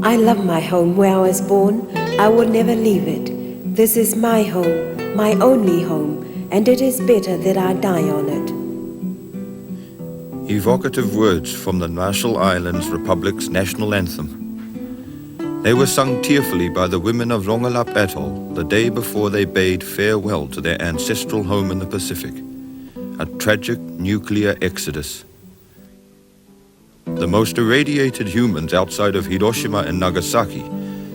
I love my home where I was born. I will never leave it. This is my home, my only home, and it is better that I die on it. Evocative words from the Marshall Islands Republic's national anthem. They were sung tearfully by the women of Rongelap Atoll the day before they bade farewell to their ancestral home in the Pacific, a tragic nuclear exodus. The most irradiated humans outside of Hiroshima and Nagasaki,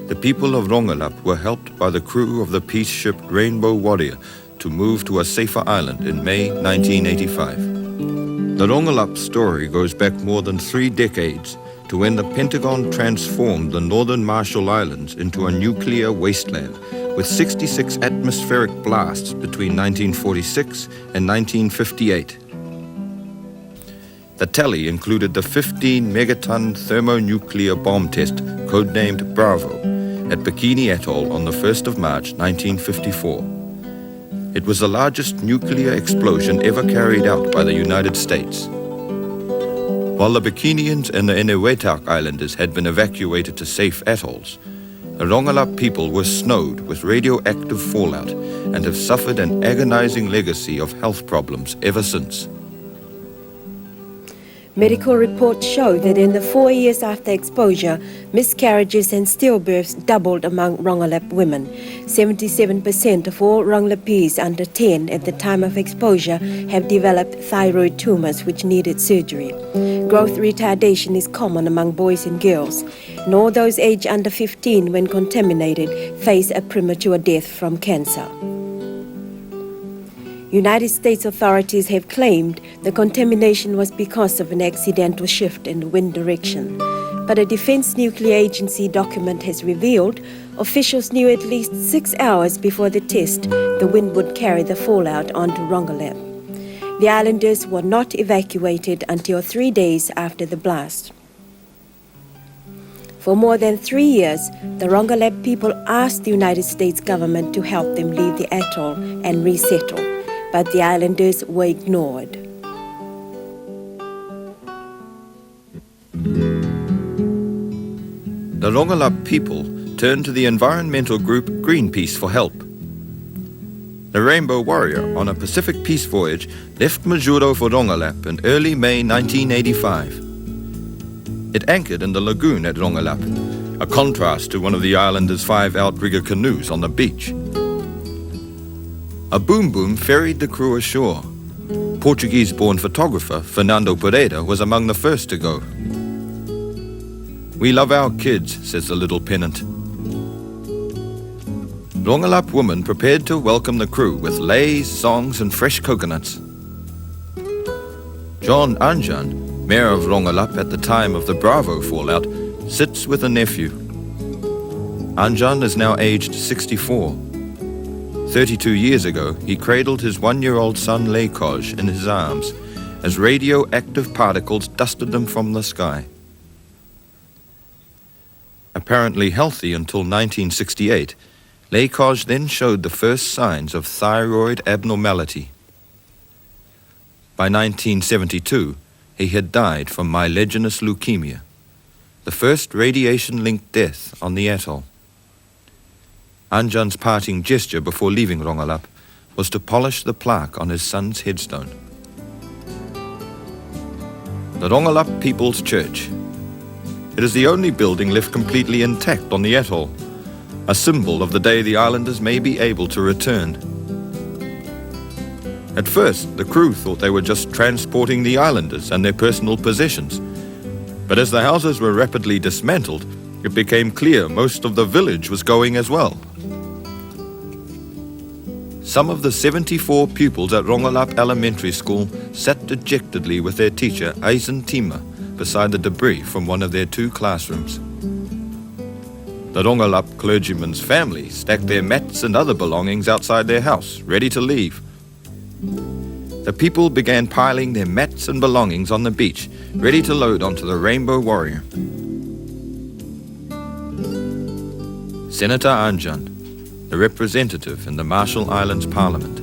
the people of Rongelap were helped by the crew of the peace ship Rainbow Warrior to move to a safer island in May 1985. The Rongelap story goes back more than 3 decades to when the Pentagon transformed the northern Marshall Islands into a nuclear wasteland with 66 atmospheric blasts between 1946 and 1958. The tally included the 15 megaton thermonuclear bomb test, codenamed Bravo, at Bikini Atoll on the 1st of March 1954. It was the largest nuclear explosion ever carried out by the United States. While the Bikinians and the Enewetak Islanders had been evacuated to safe atolls, the Rongelap people were snowed with radioactive fallout and have suffered an agonizing legacy of health problems ever since. Medical reports show that in the 4 years after exposure, miscarriages and stillbirths doubled among Rongelap women. 77% of all Rongelapese under 10 at the time of exposure have developed thyroid tumors which needed surgery. Growth retardation is common among boys and girls, and all those aged under 15 when contaminated face a premature death from cancer. United States authorities have claimed the contamination was because of an accidental shift in the wind direction. But a Defense Nuclear Agency document has revealed officials knew at least 6 hours before the test the wind would carry the fallout onto Rongelap. The islanders were not evacuated until 3 days after the blast. For more than 3 years, the Rongelap people asked the United States government to help them leave the atoll and resettle, but the islanders were ignored. The Rongelap people turned to the environmental group Greenpeace for help. The Rainbow Warrior, on a Pacific peace voyage, left Majuro for Rongelap in early May 1985. It anchored in the lagoon at Rongelap, a contrast to one of the islanders' 5 outrigger canoes on the beach. A boom-boom ferried the crew ashore. Portuguese-born photographer Fernando Pereira was among the first to go. "We love our kids," says the little pennant. Rongelap women prepared to welcome the crew with leis, songs and fresh coconuts. John Anjan, mayor of Rongelap at the time of the Bravo fallout, sits with a nephew. Anjan is now aged 64. 32 years ago, he cradled his 1-year-old son Leikoj in his arms as radioactive particles dusted them from the sky. Apparently healthy until 1968, Leikoj then showed the first signs of thyroid abnormality. By 1972, he had died from myelogenous leukemia, the first radiation-linked death on the atoll. Anjan's parting gesture before leaving Rongelap was to polish the plaque on his son's headstone. The Rongelap People's Church. It is the only building left completely intact on the atoll, a symbol of the day the islanders may be able to return. At first, the crew thought they were just transporting the islanders and their personal possessions. But as the houses were rapidly dismantled, it became clear most of the village was going as well. Some of the 74 pupils at Rongelap Elementary School sat dejectedly with their teacher, Eisen Tima, beside the debris from one of their 2 classrooms. The Rongelap clergyman's family stacked their mats and other belongings outside their house, ready to leave. The people began piling their mats and belongings on the beach, ready to load onto the Rainbow Warrior. Senator Anjan, the representative in the Marshall Islands Parliament.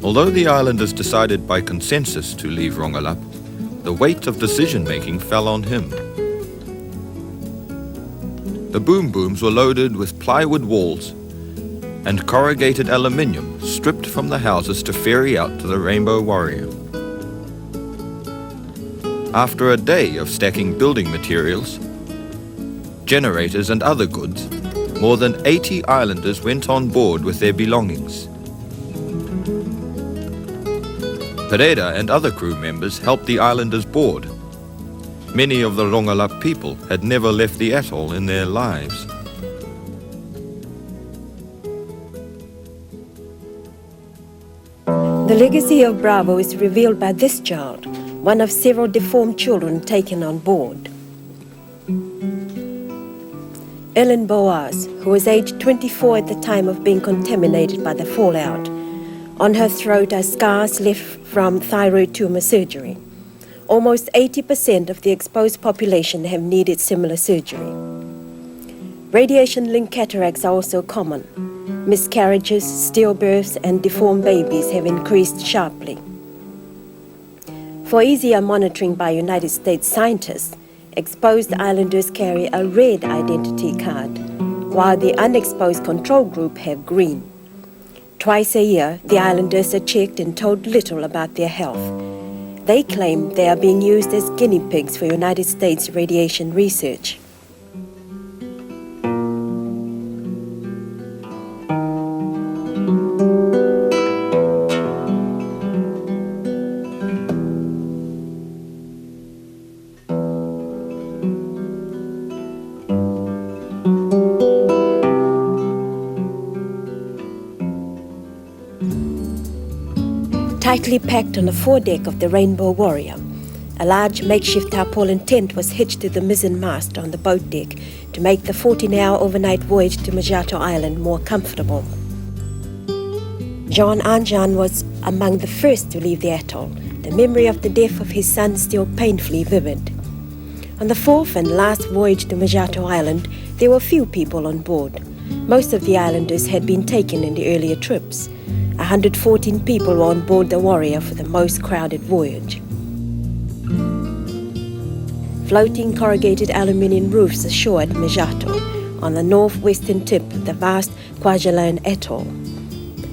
Although the islanders decided by consensus to leave Rongelap, the weight of decision-making fell on him. The boom booms were loaded with plywood walls and corrugated aluminium stripped from the houses to ferry out to the Rainbow Warrior. After a day of stacking building materials, generators and other goods, more than 80 islanders went on board with their belongings. Pereira and other crew members helped the islanders board. Many of the Rongelap people had never left the atoll in their lives. The legacy of Bravo is revealed by this child, one of several deformed children taken on board. Ellen Boaz, who was aged 24 at the time of being contaminated by the fallout. On her throat are scars left from thyroid tumor surgery. Almost 80% of the exposed population have needed similar surgery. Radiation-linked cataracts are also common. Miscarriages, stillbirths, and deformed babies have increased sharply. For easier monitoring by United States scientists, exposed islanders carry a red identity card, while the unexposed control group have green. Twice a year, the islanders are checked and told little about their health. They claim they are being used as guinea pigs for United States radiation research. Tightly packed on the foredeck of the Rainbow Warrior, a large makeshift tarpaulin tent was hitched to the mizzen mast on the boat deck to make the 14-hour overnight voyage to Majato Island more comfortable. John Anjan was among the first to leave the atoll, the memory of the death of his son still painfully vivid. On the fourth and last voyage to Majato Island, there were few people on board. Most of the islanders had been taken in the earlier trips. 114 people were on board the Warrior for the most crowded voyage. Floating corrugated aluminium roofs ashore at Majato, on the northwestern tip of the vast Kwajalein Atoll.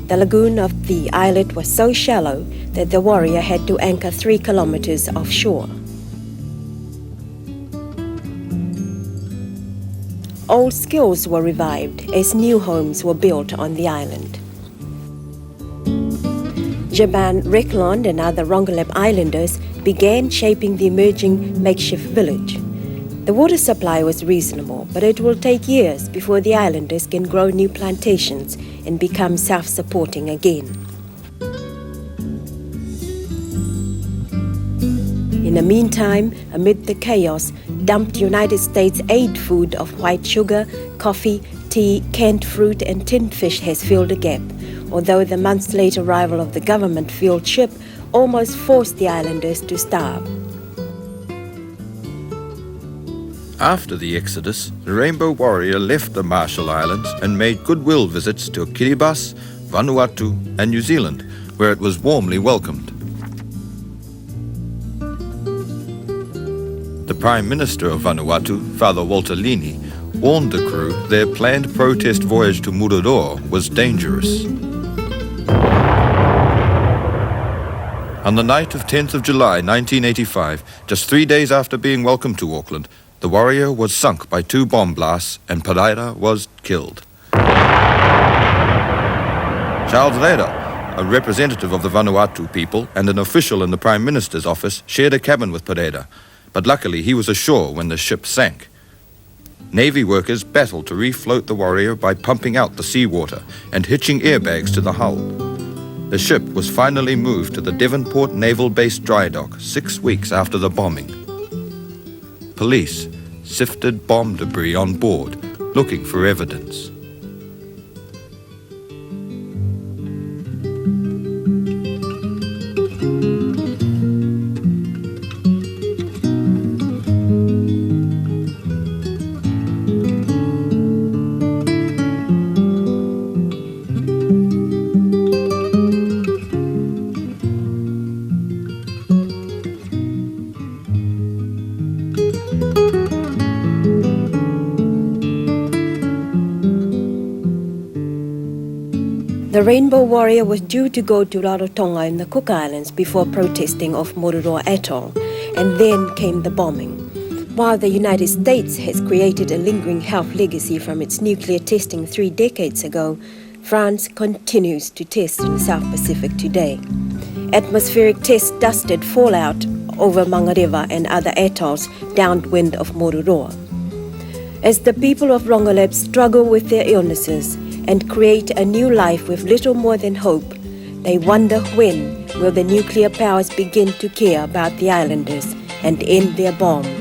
The lagoon of the islet was so shallow that the Warrior had to anchor 3 kilometers offshore. Old skills were revived as new homes were built on the island. Jaban Rekland and other Rongelap islanders began shaping the emerging makeshift village. The water supply was reasonable, but it will take years before the islanders can grow new plantations and become self-supporting again. In the meantime, amid the chaos, dumped United States aid food of white sugar, coffee, tea, canned fruit and tinned fish has filled a gap, although the months late arrival of the government-fueled ship almost forced the islanders to starve. After the exodus, the Rainbow Warrior left the Marshall Islands and made goodwill visits to Kiribati, Vanuatu and New Zealand, where it was warmly welcomed. The Prime Minister of Vanuatu, Father Walter Lini, warned the crew their planned protest voyage to Mururoa was dangerous. On the night of 10th of July 1985, just 3 days after being welcomed to Auckland, the Warrior was sunk by 2 bomb blasts and Pereira was killed. Charles Reira, a representative of the Vanuatu people and an official in the Prime Minister's office, shared a cabin with Pereira, but luckily he was ashore when the ship sank. Navy workers battled to refloat the Warrior by pumping out the seawater and hitching airbags to the hull. The ship was finally moved to the Devonport Naval Base dry dock 6 weeks after the bombing. Police sifted bomb debris on board, looking for evidence. The Rainbow Warrior was due to go to Rarotonga in the Cook Islands before protesting off Mororoa Atoll, and then came the bombing. While the United States has created a lingering health legacy from its nuclear testing 3 decades ago, France continues to test in the South Pacific today. Atmospheric tests dusted fallout over Mangareva and other atolls downwind of Mororoa. As the people of Rongelap struggle with their illnesses and create a new life with little more than hope, they wonder when will the nuclear powers begin to care about the islanders and end their bombs.